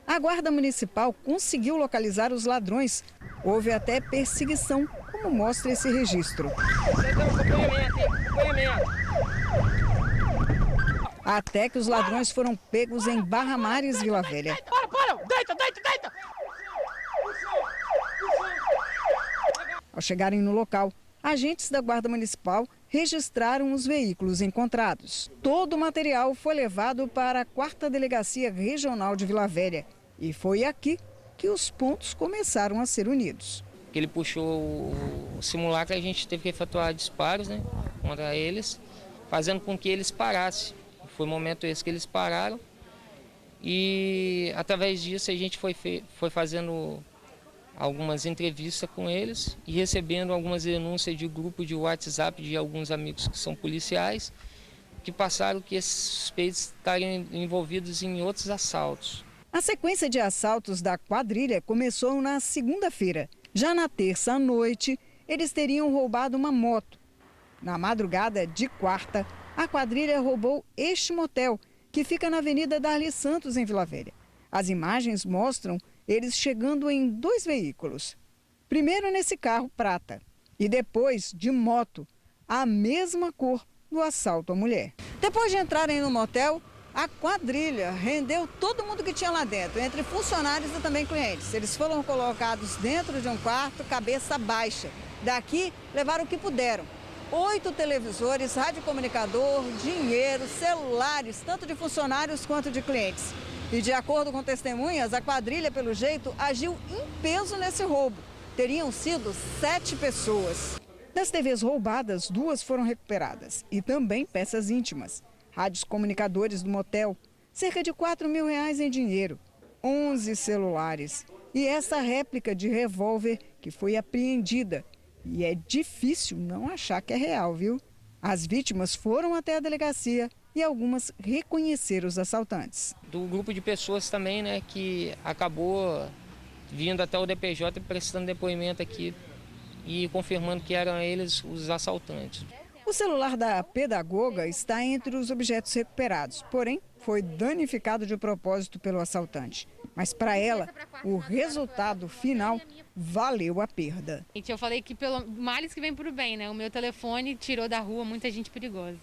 A Guarda Municipal conseguiu localizar os ladrões. Houve até perseguição, como mostra esse registro. Até que os ladrões foram pegos em Barra Mares, Vila Velha. Para! Deita! Ao chegarem no local, agentes da Guarda Municipal registraram os veículos encontrados. Todo o material foi levado para a 4ª Delegacia Regional de Vila Velha. E foi aqui que os pontos começaram a ser unidos. Ele puxou o simulacro e a gente teve que efetuar disparos, né, contra eles, fazendo com que eles parassem. Foi o momento esse que eles pararam e através disso a gente foi fazendo algumas entrevistas com eles e recebendo algumas denúncias de grupo de WhatsApp de alguns amigos que são policiais, que passaram que esses suspeitos estariam envolvidos em outros assaltos. A sequência de assaltos da quadrilha começou na segunda-feira. Já na terça à noite, eles teriam roubado uma moto. Na madrugada de quarta, a quadrilha roubou este motel, que fica na Avenida Darli Santos, em Vila Velha. As imagens mostram eles chegando em 2 veículos. Primeiro nesse carro prata e depois de moto, a mesma cor do assalto à mulher. Depois de entrarem no motel, a quadrilha rendeu todo mundo que tinha lá dentro, entre funcionários e também clientes. Eles foram colocados dentro de um quarto, cabeça baixa. Daqui, levaram o que puderam. 8 televisores, radiocomunicador, dinheiro, celulares, tanto de funcionários quanto de clientes. E de acordo com testemunhas, a quadrilha, pelo jeito, agiu em peso nesse roubo. Teriam sido 7 pessoas. Das TVs roubadas, 2 foram recuperadas e também peças íntimas. Rádios comunicadores do motel, cerca de R$4 mil em dinheiro, 11 celulares e essa réplica de revólver que foi apreendida. E é difícil não achar que é real, viu? As vítimas foram até a delegacia e algumas reconheceram os assaltantes. Do grupo de pessoas também, né, que acabou vindo até o DPJ prestando depoimento aqui e confirmando que eram eles os assaltantes. O celular da pedagoga está entre os objetos recuperados, porém foi danificado de propósito pelo assaltante. Mas para ela, o resultado final valeu a perda. Eu falei que pelo males que vem por bem, né? O meu telefone tirou da rua muita gente perigosa.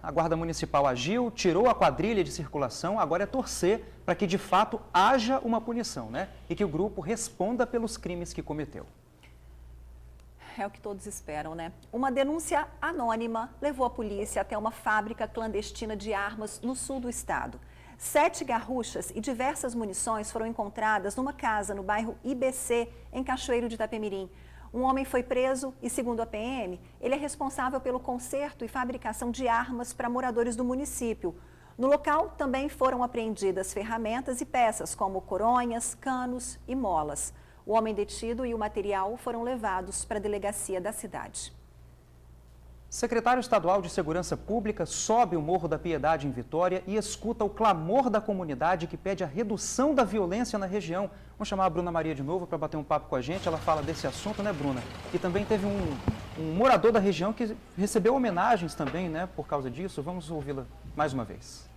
A Guarda Municipal agiu, tirou a quadrilha de circulação, agora é torcer para que de fato haja uma punição, né? E que o grupo responda pelos crimes que cometeu. É o que todos esperam, né? Uma denúncia anônima levou a polícia até uma fábrica clandestina de armas no sul do estado. 7 garruchas e diversas munições foram encontradas numa casa no bairro IBC, em Cachoeiro de Itapemirim. Um homem foi preso e, segundo a PM, ele é responsável pelo conserto e fabricação de armas para moradores do município. No local também foram apreendidas ferramentas e peças como coronhas, canos e molas. O homem detido e o material foram levados para a delegacia da cidade. Secretário Estadual de Segurança Pública sobe o Morro da Piedade em Vitória e escuta o clamor da comunidade que pede a redução da violência na região. Vamos chamar a Bruna Maria de novo para bater um papo com a gente. Ela fala desse assunto, né, Bruna? E também teve um morador da região que recebeu homenagens também, né, por causa disso. Vamos ouvi-la mais uma vez.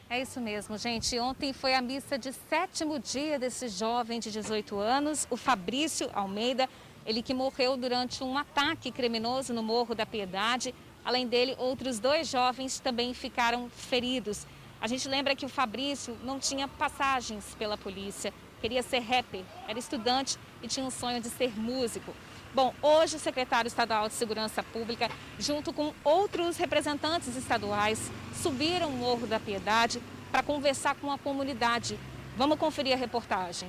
É isso mesmo, gente. Ontem foi a missa de 7º dia desse jovem de 18 anos, o Fabrício Almeida, ele que morreu durante um ataque criminoso no Morro da Piedade. Além dele, outros 2 jovens também ficaram feridos. A gente lembra que o Fabrício não tinha passagens pela polícia, queria ser rapper, era estudante e tinha um sonho de ser músico. Bom, hoje o secretário estadual de Segurança Pública, junto com outros representantes estaduais, subiram o Morro da Piedade para conversar com a comunidade. Vamos conferir a reportagem.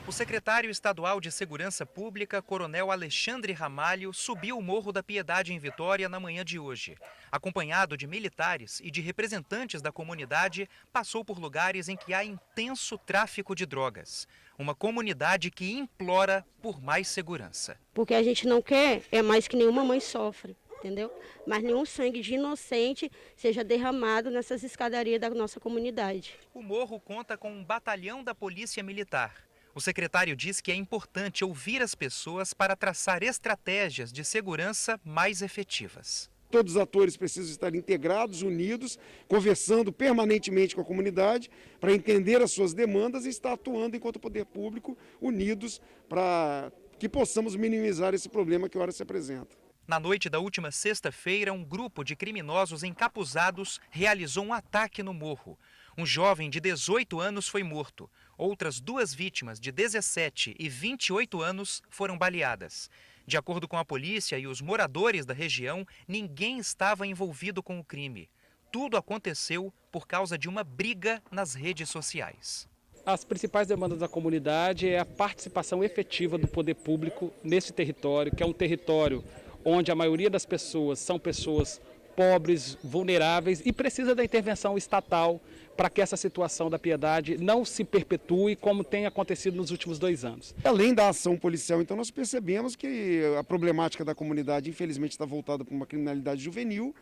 O secretário estadual de Segurança Pública, Coronel Alexandre Ramalho, subiu o Morro da Piedade em Vitória na manhã de hoje. Acompanhado de militares e de representantes da comunidade, passou por lugares em que há intenso tráfico de drogas. Uma comunidade que implora por mais segurança. Porque a gente não quer é mais que nenhuma mãe sofre, entendeu? Mas nenhum sangue de inocente seja derramado nessas escadarias da nossa comunidade. O morro conta com um batalhão da Polícia Militar. O secretário diz que é importante ouvir as pessoas para traçar estratégias de segurança mais efetivas. Todos os atores precisam estar integrados, unidos, conversando permanentemente com a comunidade para entender as suas demandas e estar atuando enquanto poder público, unidos, para que possamos minimizar esse problema que ora se apresenta. Na noite da última sexta-feira, um grupo de criminosos encapuzados realizou um ataque no morro. Um jovem de 18 anos foi morto. Outras 2 vítimas, de 17 e 28 anos, foram baleadas. De acordo com a polícia e os moradores da região, ninguém estava envolvido com o crime. Tudo aconteceu por causa de uma briga nas redes sociais. As principais demandas da comunidade é a participação efetiva do poder público nesse território, que é um território onde a maioria das pessoas são pessoas pobres, vulneráveis e precisa da intervenção estatal para que essa situação da Piedade não se perpetue como tem acontecido nos últimos 2 anos. Além da ação policial, então, nós percebemos que a problemática da comunidade, infelizmente, está voltada para uma criminalidade juvenil,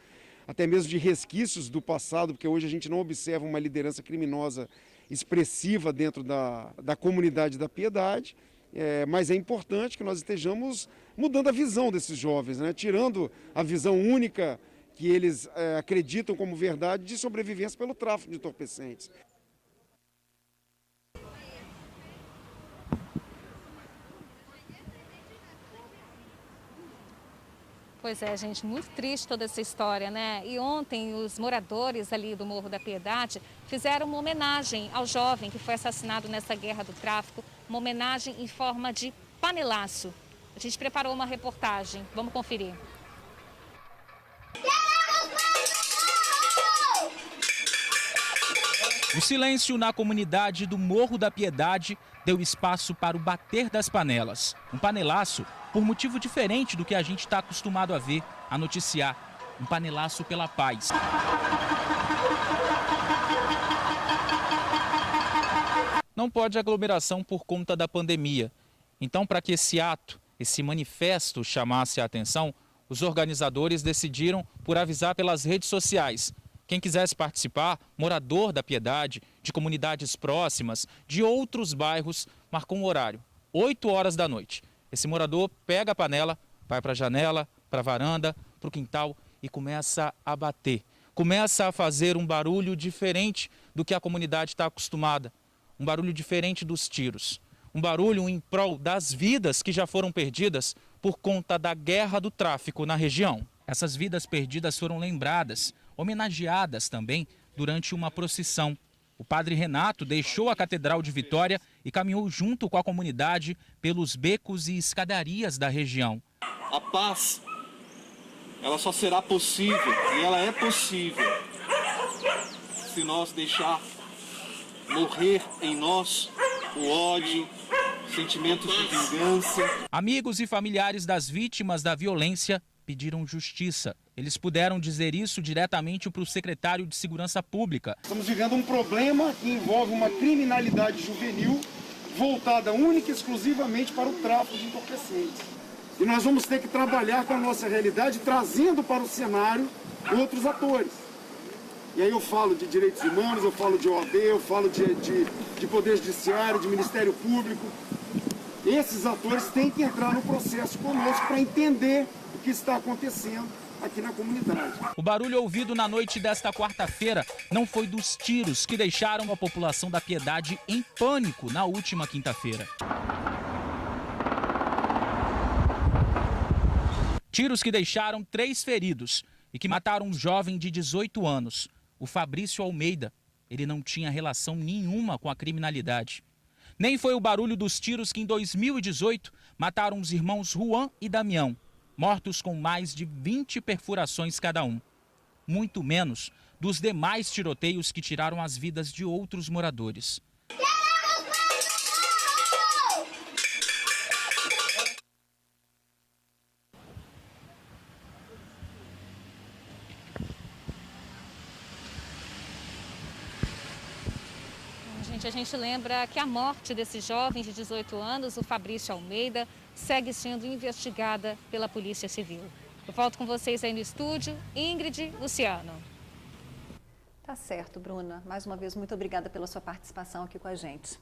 até mesmo de resquícios do passado, porque hoje a gente não observa uma liderança criminosa expressiva dentro da comunidade da Piedade, mas é importante que nós estejamos mudando a visão desses jovens, né? Tirando a visão única que eles acreditam como verdade de sobrevivência pelo tráfico de entorpecentes. Pois é, gente, muito triste toda essa história, né? E ontem os moradores ali do Morro da Piedade fizeram uma homenagem ao jovem que foi assassinado nessa guerra do tráfico, uma homenagem em forma de panelaço. A gente preparou uma reportagem, vamos conferir. O silêncio na comunidade do Morro da Piedade deu espaço para o bater das panelas. Um panelaço por motivo diferente do que a gente está acostumado a ver, a noticiar. Um panelaço pela paz. Não pode aglomeração por conta da pandemia. Então, para que esse ato, esse manifesto chamasse a atenção, os organizadores decidiram por avisar pelas redes sociais. Quem quisesse participar, morador da Piedade, de comunidades próximas, de outros bairros, marcou um horário, 8 horas da noite. Esse morador pega a panela, vai para a janela, para a varanda, para o quintal e começa a bater. Começa a fazer um barulho diferente do que a comunidade está acostumada. Um barulho diferente dos tiros. Um barulho em prol das vidas que já foram perdidas por conta da guerra do tráfico na região. Essas vidas perdidas foram lembradas, homenageadas também durante uma procissão. O padre Renato deixou a Catedral de Vitória e caminhou junto com a comunidade pelos becos e escadarias da região. A paz, ela só será possível, e ela é possível, se nós deixar morrer em nós o ódio, sentimentos de vingança. Amigos e familiares das vítimas da violência pediram justiça. Eles puderam dizer isso diretamente para o secretário de Segurança Pública. Estamos vivendo um problema que envolve uma criminalidade juvenil voltada única e exclusivamente para o tráfico de entorpecentes. E nós vamos ter que trabalhar com a nossa realidade, trazendo para o cenário outros atores. E aí eu falo de direitos humanos, eu falo de OAB, eu falo de Poder Judiciário, de Ministério Público. Esses atores têm que entrar no processo conosco para entender o que está acontecendo aqui na comunidade. O barulho ouvido na noite desta quarta-feira não foi dos tiros que deixaram a população da Piedade em pânico na última quinta-feira. Tiros que deixaram 3 feridos e que mataram um jovem de 18 anos, o Fabrício Almeida. Ele não tinha relação nenhuma com a criminalidade. Nem foi o barulho dos tiros que em 2018 mataram os irmãos Juan e Damião, mortos com mais de 20 perfurações cada um. Muito menos dos demais tiroteios que tiraram as vidas de outros moradores. A gente lembra que a morte desse jovem de 18 anos, o Fabrício Almeida, segue sendo investigada pela Polícia Civil. Eu volto com vocês aí no estúdio. Ingrid, Luciano. Tá certo, Bruna. Mais uma vez, muito obrigada pela sua participação aqui com a gente.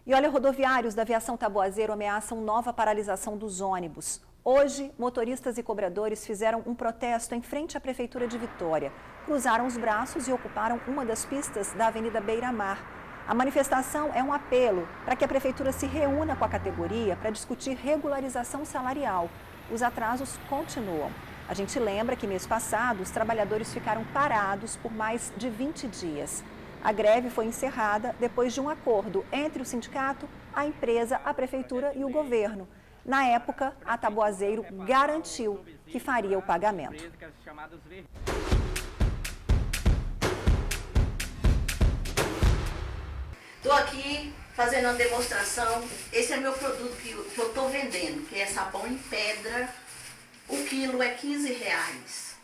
E olha, rodoviários da aviação Taboazeiro ameaçam nova paralisação dos ônibus. Hoje, motoristas e cobradores fizeram um protesto em frente à Prefeitura de Vitória. Cruzaram os braços e ocuparam uma das pistas da Avenida Beira-Mar. A manifestação é um apelo para que a Prefeitura se reúna com a categoria para discutir regularização salarial. Os atrasos continuam. A gente lembra que mês passado os trabalhadores ficaram parados por mais de 20 dias. A greve foi encerrada depois de um acordo entre o sindicato, a empresa, a Prefeitura e o governo. Na época, a Taboazeiro garantiu que faria o pagamento. Estou aqui fazendo uma demonstração. Esse é meu produto que eu estou vendendo, que é sabão em pedra. O quilo é R$15.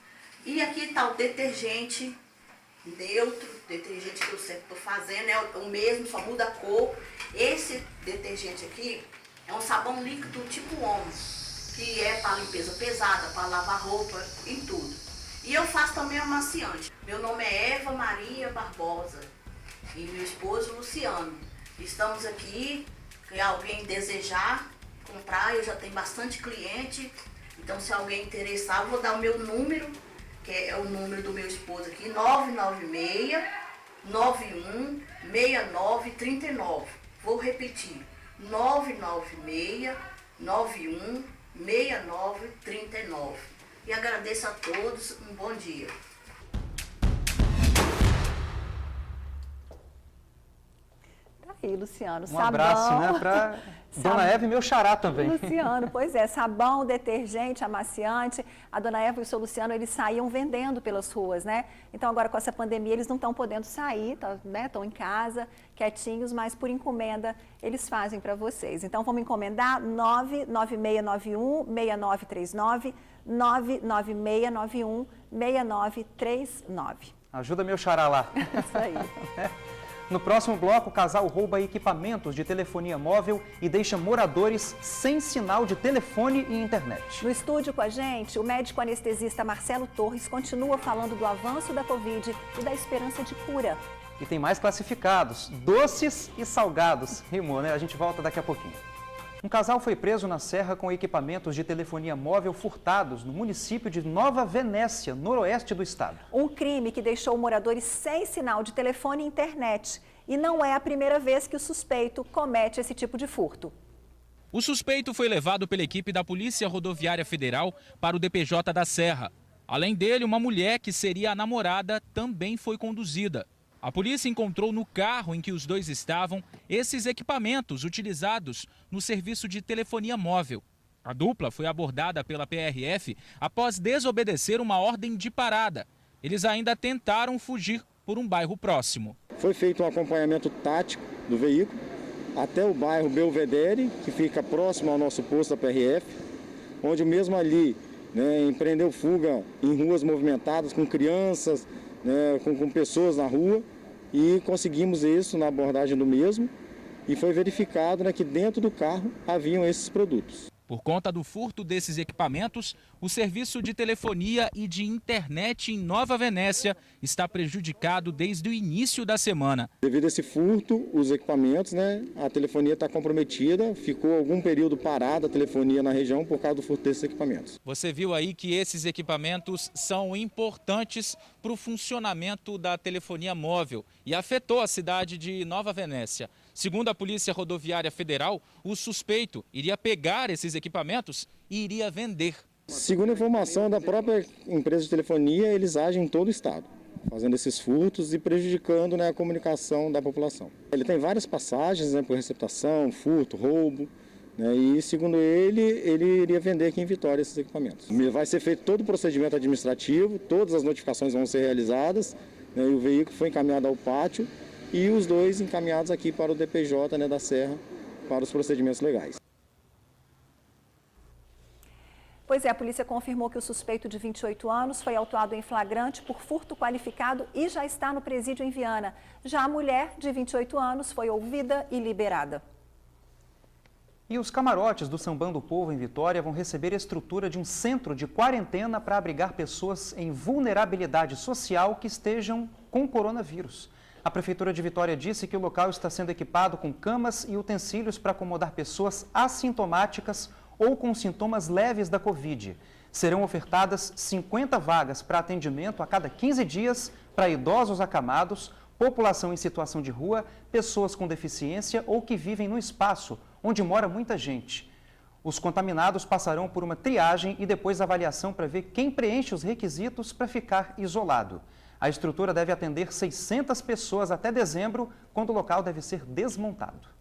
E aqui está o detergente neutro, detergente que eu sempre estou fazendo, é o mesmo, só muda a cor. Esse detergente aqui é um sabão líquido tipo Omo, que é para limpeza pesada, para lavar roupa, em tudo. E eu faço também amaciante. Meu nome é Eva Maria Barbosa e meu esposo Luciano. Estamos aqui, se alguém desejar comprar, eu já tenho bastante cliente, então se alguém interessar, eu vou dar o meu número, que é o número do meu esposo aqui, 996-91-6939. Vou repetir, 996-91-6939. E agradeço a todos, um bom dia. Aí, Luciano, Um abraço, né, para Dona Eva e meu xará também. Luciano, pois é, sabão, detergente, amaciante. A Dona Eva e o seu Luciano, eles saíam vendendo pelas ruas, né? Então, agora com essa pandemia, eles não estão podendo sair, né? Estão em casa, quietinhos, mas por encomenda eles fazem para vocês. Então, vamos encomendar 99691-6939, 99691-6939. Ajuda meu xará lá. Isso aí. No próximo bloco, o casal rouba equipamentos de telefonia móvel e deixa moradores sem sinal de telefone e internet. No estúdio com a gente, o médico anestesista Marcelo Torres continua falando do avanço da Covid e da esperança de cura. E tem mais classificados, doces e salgados. Rimou, né? A gente volta daqui a pouquinho. Um casal foi preso na Serra com equipamentos de telefonia móvel furtados no município de Nova Venécia, noroeste do estado. Um crime que deixou moradores sem sinal de telefone e internet. E não é a primeira vez que o suspeito comete esse tipo de furto. O suspeito foi levado pela equipe da Polícia Rodoviária Federal para o DPJ da Serra. Além dele, uma mulher que seria a namorada também foi conduzida. A polícia encontrou no carro em que os dois estavam esses equipamentos utilizados no serviço de telefonia móvel. A dupla foi abordada pela PRF após desobedecer uma ordem de parada. Eles ainda tentaram fugir por um bairro próximo. Foi feito um acompanhamento tático do veículo até o bairro Belvedere, que fica próximo ao nosso posto da PRF, onde mesmo ali, né, empreendeu fuga em ruas movimentadas com crianças, né, com pessoas na rua, e conseguimos isso na abordagem do mesmo e foi verificado, né, que dentro do carro haviam esses produtos. Por conta do furto desses equipamentos, o serviço de telefonia e de internet em Nova Venécia está prejudicado desde o início da semana. Devido a esse furto, os equipamentos, né, a telefonia está comprometida, ficou algum período parada a telefonia na região por causa do furto desses equipamentos. Você viu aí que esses equipamentos são importantes para o funcionamento da telefonia móvel e afetou a cidade de Nova Venécia. Segundo a Polícia Rodoviária Federal, o suspeito iria pegar esses equipamentos e iria vender. Segundo a informação da própria empresa de telefonia, eles agem em todo o estado, fazendo esses furtos e prejudicando, né, a comunicação da população. Ele tem várias passagens, né, por receptação, furto, roubo, né, e segundo ele iria vender aqui em Vitória esses equipamentos. Vai ser feito todo o procedimento administrativo, todas as notificações vão ser realizadas, né, e o veículo foi encaminhado ao pátio e os dois encaminhados aqui para o DPJ, né, da Serra para os procedimentos legais. Pois é, a polícia confirmou que o suspeito de 28 anos foi autuado em flagrante por furto qualificado e já está no presídio em Viana. Já a mulher, de 28 anos, foi ouvida e liberada. E os camarotes do Sambão do Povo em Vitória vão receber a estrutura de um centro de quarentena para abrigar pessoas em vulnerabilidade social que estejam com coronavírus. A Prefeitura de Vitória disse que o local está sendo equipado com camas e utensílios para acomodar pessoas assintomáticas ou com sintomas leves da Covid. Serão ofertadas 50 vagas para atendimento a cada 15 dias para idosos acamados, população em situação de rua, pessoas com deficiência ou que vivem no espaço onde mora muita gente. Os contaminados passarão por uma triagem e depois avaliação para ver quem preenche os requisitos para ficar isolado. A estrutura deve atender 600 pessoas até dezembro, quando o local deve ser desmontado.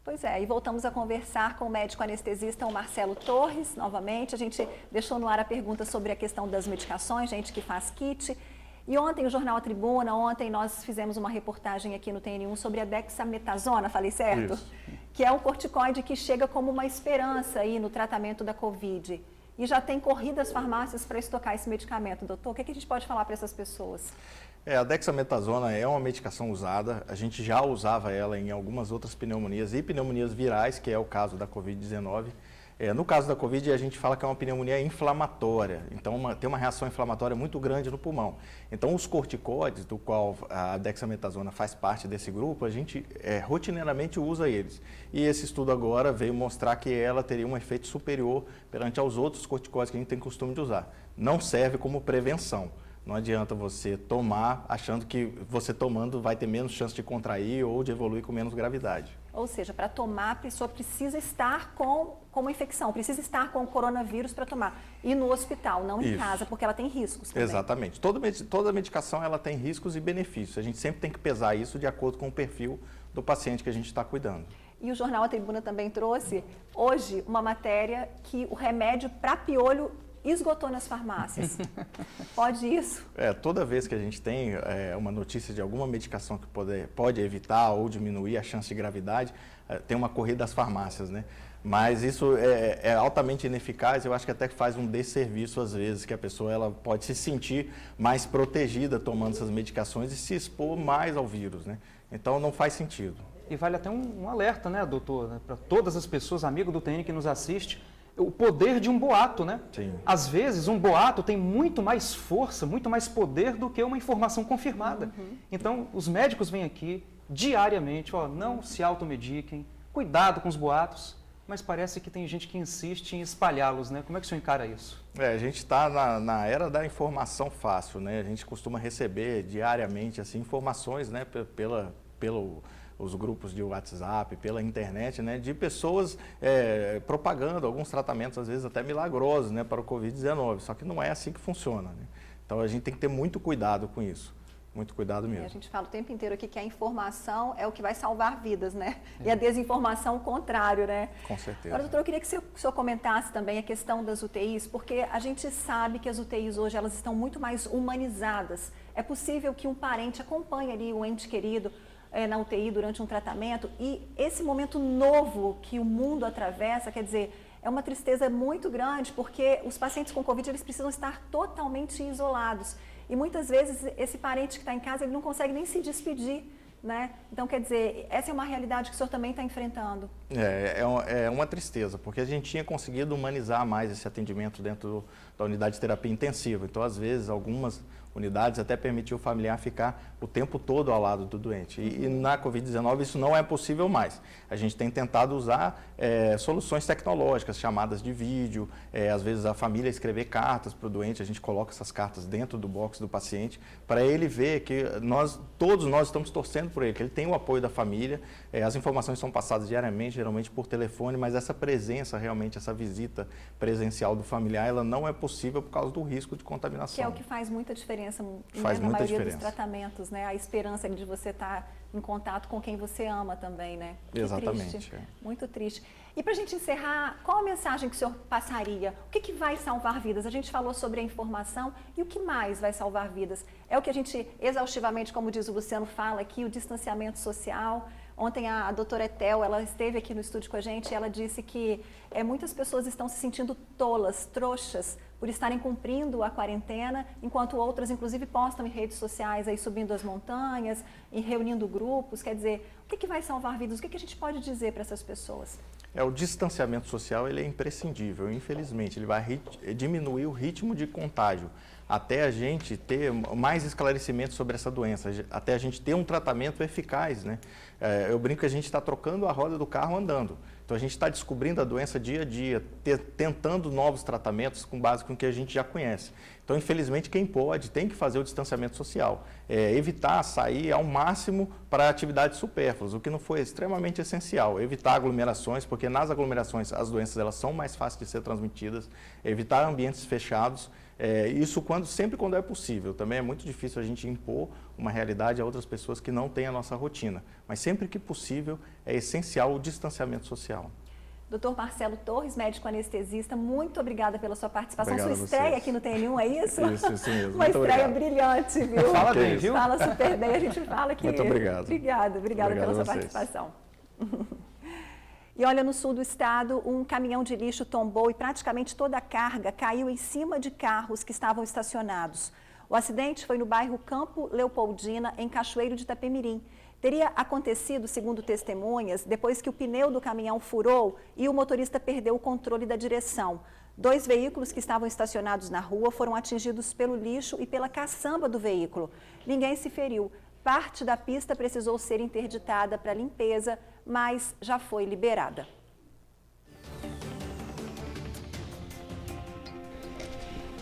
Pois é, e voltamos a conversar com o médico anestesista, o Marcelo Torres, novamente. A gente deixou no ar a pergunta sobre a questão das medicações, gente que faz kit. E ontem, o Jornal A Tribuna, nós fizemos uma reportagem aqui no TN1 sobre a dexametasona, falei certo? Isso. Que é um corticoide que chega como uma esperança aí no tratamento da Covid. e já tem corrido às farmácias para estocar esse medicamento. Doutor, o que a gente pode falar para essas pessoas? A dexametasona é uma medicação usada, a gente já usava ela em algumas outras pneumonias e pneumonias virais, que é o caso da Covid-19. No caso da Covid, a gente fala que é uma pneumonia inflamatória, então tem uma reação inflamatória muito grande no pulmão. Então, os corticoides, do qual a dexametasona faz parte desse grupo, a gente rotineiramente usa eles. E esse estudo agora veio mostrar que ela teria um efeito superior perante aos outros corticoides que a gente tem costume de usar. Não serve como prevenção. Não adianta você tomar achando que você tomando vai ter menos chance de contrair ou de evoluir com menos gravidade. Ou seja, para tomar, a pessoa precisa estar com uma infecção, precisa estar com o coronavírus para tomar. E no hospital, não em casa, porque ela tem riscos também. Exatamente. Toda medicação ela tem riscos e benefícios. A gente sempre tem que pesar isso de acordo com o perfil do paciente que a gente está cuidando. E o Jornal A Tribuna também trouxe hoje uma matéria que o remédio para piolho esgotou nas farmácias. Pode isso? Toda vez que a gente tem uma notícia de alguma medicação que pode evitar ou diminuir a chance de gravidade, tem uma corrida às farmácias, né? Mas isso é altamente ineficaz, eu acho que até faz um desserviço às vezes, que a pessoa ela pode se sentir mais protegida tomando essas medicações e se expor mais ao vírus, né? Então não faz sentido. E vale até um alerta, né, doutor, né, para todas as pessoas, amigo do TN que nos assiste, o poder de um boato, né? Sim. Às vezes, um boato tem muito mais força, muito mais poder do que uma informação confirmada. Então, os médicos vêm aqui diariamente, não se automediquem, cuidado com os boatos, mas parece que tem gente que insiste em espalhá-los, né? Como é que o senhor encara isso? A gente está na era da informação fácil, né? A gente costuma receber diariamente assim, informações, né, os grupos de WhatsApp, pela internet, né, de pessoas propagando alguns tratamentos, às vezes até milagrosos, né, para o Covid-19, só que não é assim que funciona, né? Então a gente tem que ter muito cuidado com isso, muito cuidado mesmo. A gente fala o tempo inteiro aqui que a informação é o que vai salvar vidas, né? E a desinformação o contrário, né? Com certeza. Agora, doutor, eu queria que o senhor comentasse também a questão das UTIs, porque a gente sabe que as UTIs hoje elas estão muito mais humanizadas. É possível que um parente acompanhe ali o ente querido na UTI durante um tratamento, e esse momento novo que o mundo atravessa, quer dizer, é uma tristeza muito grande, porque os pacientes com Covid, eles precisam estar totalmente isolados, e muitas vezes esse parente que está em casa, ele não consegue nem se despedir, né? Então, quer dizer, essa é uma realidade que o senhor também está enfrentando. É uma tristeza, porque a gente tinha conseguido humanizar mais esse atendimento dentro da unidade de terapia intensiva, então às vezes algumas unidades até permitiu o familiar ficar o tempo todo ao lado do doente. E na Covid-19 isso não é possível mais. A gente tem tentado usar soluções tecnológicas, chamadas de vídeo, às vezes a família escrever cartas para o doente, a gente coloca essas cartas dentro do box do paciente, para ele ver que todos nós estamos torcendo por ele, que ele tem o apoio da família, as informações são passadas diariamente, geralmente por telefone, mas essa presença realmente, essa visita presencial do familiar, ela não é possível por causa do risco de contaminação. Que é o que faz muita diferença, faz na muita maioria diferença. dos tratamentos, né? A esperança de você estar em contato com quem você ama também, né? Que exatamente. Triste, muito triste. E para a gente encerrar, qual a mensagem que o senhor passaria? O que vai salvar vidas? A gente falou sobre a informação e o que mais vai salvar vidas? É o que a gente, exaustivamente, como diz o Luciano, fala aqui, o distanciamento social. Ontem a doutora Etel, ela esteve aqui no estúdio com a gente e ela disse que muitas pessoas estão se sentindo tolas, trouxas, por estarem cumprindo a quarentena, enquanto outras, inclusive, postam em redes sociais, aí subindo as montanhas e reunindo grupos. Quer dizer, o que vai salvar vidas? O que a gente pode dizer para essas pessoas? O distanciamento social ele é imprescindível, infelizmente, ele vai diminuir o ritmo de contágio, até a gente ter mais esclarecimento sobre essa doença, até a gente ter um tratamento eficaz, né? Eu brinco que a gente está trocando a roda do carro andando, então a gente está descobrindo a doença dia a dia, tentando novos tratamentos com base com o que a gente já conhece. Então, infelizmente, quem pode tem que fazer o distanciamento social, evitar sair ao máximo para atividades supérfluas, o que não foi extremamente essencial, evitar aglomerações, porque nas aglomerações as doenças elas são mais fáceis de ser transmitidas, evitar ambientes fechados, isso sempre quando é possível. Também é muito difícil a gente impor uma realidade a outras pessoas que não têm a nossa rotina, mas sempre que possível é essencial o distanciamento social. Dr. Marcelo Torres, médico anestesista, muito obrigada pela sua participação. Obrigado sua estreia aqui no TN1, é isso? Isso mesmo. Uma muito estreia obrigado. brilhante, viu? Fala bem, viu? Fala super bem, a gente fala que... Muito obrigado. Obrigada Obrigado pela sua a vocês. participação. E olha, no sul do estado, um caminhão de lixo tombou e praticamente toda a carga caiu em cima de carros que estavam estacionados. O acidente foi no bairro Campo Leopoldina, em Cachoeiro de Itapemirim. Teria acontecido, segundo testemunhas, depois que o pneu do caminhão furou e o motorista perdeu o controle da direção. 2 veículos que estavam estacionados na rua foram atingidos pelo lixo e pela caçamba do veículo. Ninguém se feriu. Parte da pista precisou ser interditada para limpeza, mas já foi liberada.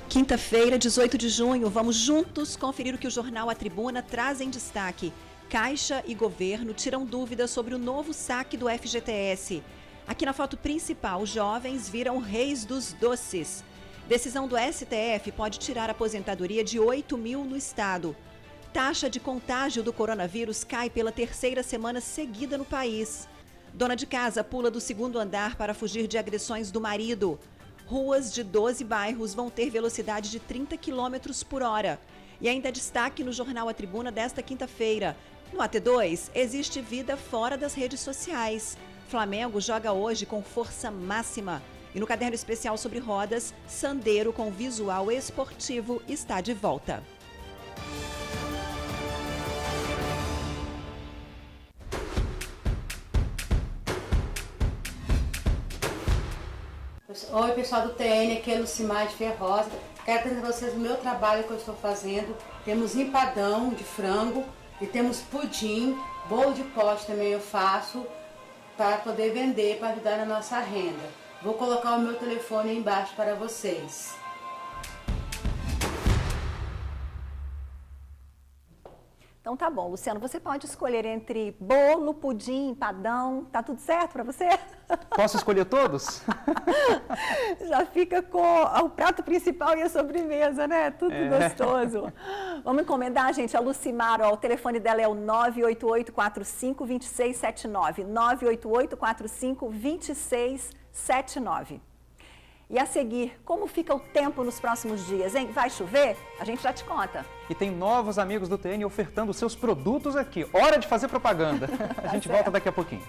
Quinta-feira, 18 de junho, vamos juntos conferir o que o jornal A Tribuna traz em destaque. Caixa e governo tiram dúvidas sobre o novo saque do FGTS. Aqui na foto principal, jovens viram reis dos doces. Decisão do STF pode tirar a aposentadoria de 8 mil no estado. Taxa de contágio do coronavírus cai pela 3ª semana seguida no país. Dona de casa pula do 2º andar para fugir de agressões do marido. Ruas de 12 bairros vão ter velocidade de 30 km por hora. E ainda destaque no jornal A Tribuna desta quinta-feira. No AT2, existe vida fora das redes sociais. Flamengo joga hoje com força máxima. E no caderno especial sobre rodas, Sandero com visual esportivo está de volta. Oi, pessoal do TN, aqui é Lucimar de Ferrosa. Quero apresentar a vocês o meu trabalho que eu estou fazendo. Temos empadão de frango e temos pudim, bolo de pote também eu faço para poder vender, para ajudar na nossa renda. Vou colocar o meu telefone aí embaixo para vocês. Então tá bom, Luciano, você pode escolher entre bolo, pudim, empadão, tá tudo certo para você? Posso escolher todos? Já fica com o prato principal e a sobremesa, né? Tudo gostoso. Vamos encomendar, gente, a Lucimar, ó, o telefone dela é o 988-45-2679, 988-45-2679. E a seguir, como fica o tempo nos próximos dias, hein? Vai chover? A gente já te conta. E tem novos amigos do TN ofertando seus produtos aqui. Hora de fazer propaganda. A gente volta daqui a pouquinho.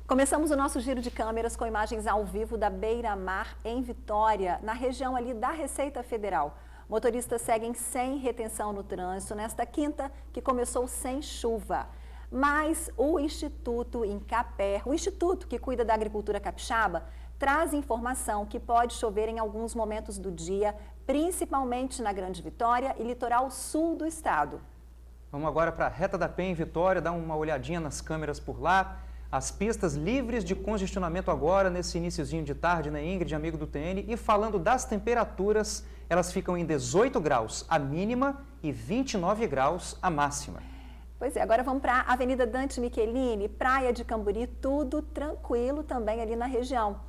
Começamos o nosso giro de câmeras com imagens ao vivo da Beira-Mar, em Vitória, na região ali da Receita Federal. Motoristas seguem sem retenção no trânsito nesta quinta, que começou sem chuva. Mas o Instituto Incapé, o instituto que cuida da agricultura capixaba, traz informação que pode chover em alguns momentos do dia, principalmente na Grande Vitória e litoral sul do estado. Vamos agora para a Reta da Penha em Vitória, dar uma olhadinha nas câmeras por lá. As pistas livres de congestionamento agora, nesse iniciozinho de tarde, né, Ingrid, amigo do TN? E falando das temperaturas, elas ficam em 18 graus a mínima e 29 graus a máxima. Pois é, agora vamos para a Avenida Dante Michelini, Praia de Camburi, tudo tranquilo também ali na região.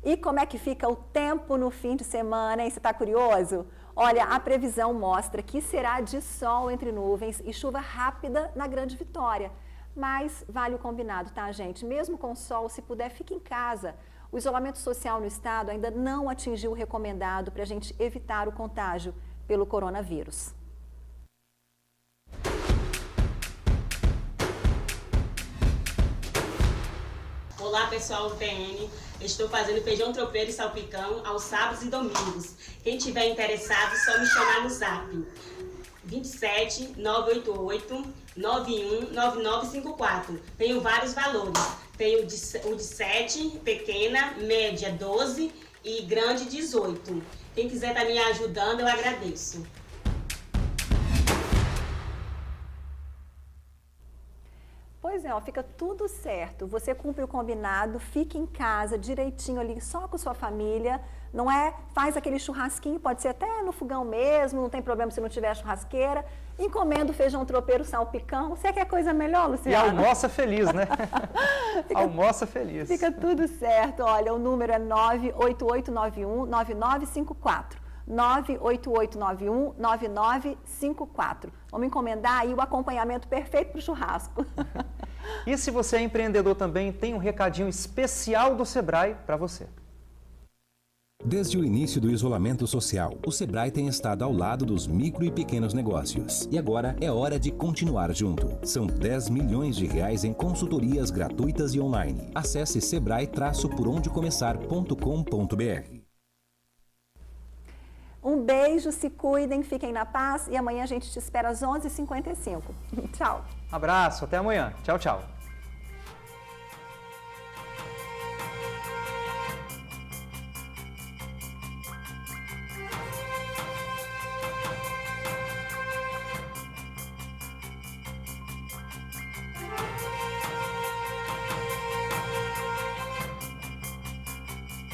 E como é que fica o tempo no fim de semana, hein? Você está curioso? Olha, a previsão mostra que será de sol entre nuvens e chuva rápida na Grande Vitória. Mas vale o combinado, tá, gente? Mesmo com sol, se puder, fique em casa. O isolamento social no estado ainda não atingiu o recomendado para a gente evitar o contágio pelo coronavírus. Olá, pessoal do TN. Estou fazendo feijão tropeiro e salpicão aos sábados e domingos. Quem tiver interessado, só me chamar no zap 27 988 91 9954. Tenho vários valores. Tenho o de 7, pequena, média 12 e grande 18. Quem quiser estar me ajudando, eu agradeço. Pois é, ó, fica tudo certo. Você cumpre o combinado, fique em casa direitinho ali, só com sua família. Não é? Faz aquele churrasquinho, pode ser até no fogão mesmo, não tem problema se não tiver churrasqueira. Encomenda o feijão tropeiro salpicão. Você quer coisa melhor, Luciano? E almoça feliz, né? Almoça feliz. Fica tudo certo. Olha, o número é 98891-9954. 98891-9954. Vamos encomendar aí o acompanhamento perfeito para o churrasco. E se você é empreendedor também, tem um recadinho especial do Sebrae para você. Desde o início do isolamento social, o Sebrae tem estado ao lado dos micro e pequenos negócios. E agora é hora de continuar junto. São 10 milhões de reais em consultorias gratuitas e online. Acesse sebrae-porondecomeçar.com.br. Um beijo, se cuidem, fiquem na paz e amanhã a gente te espera às 11h55. Tchau. Abraço, até amanhã. Tchau, tchau.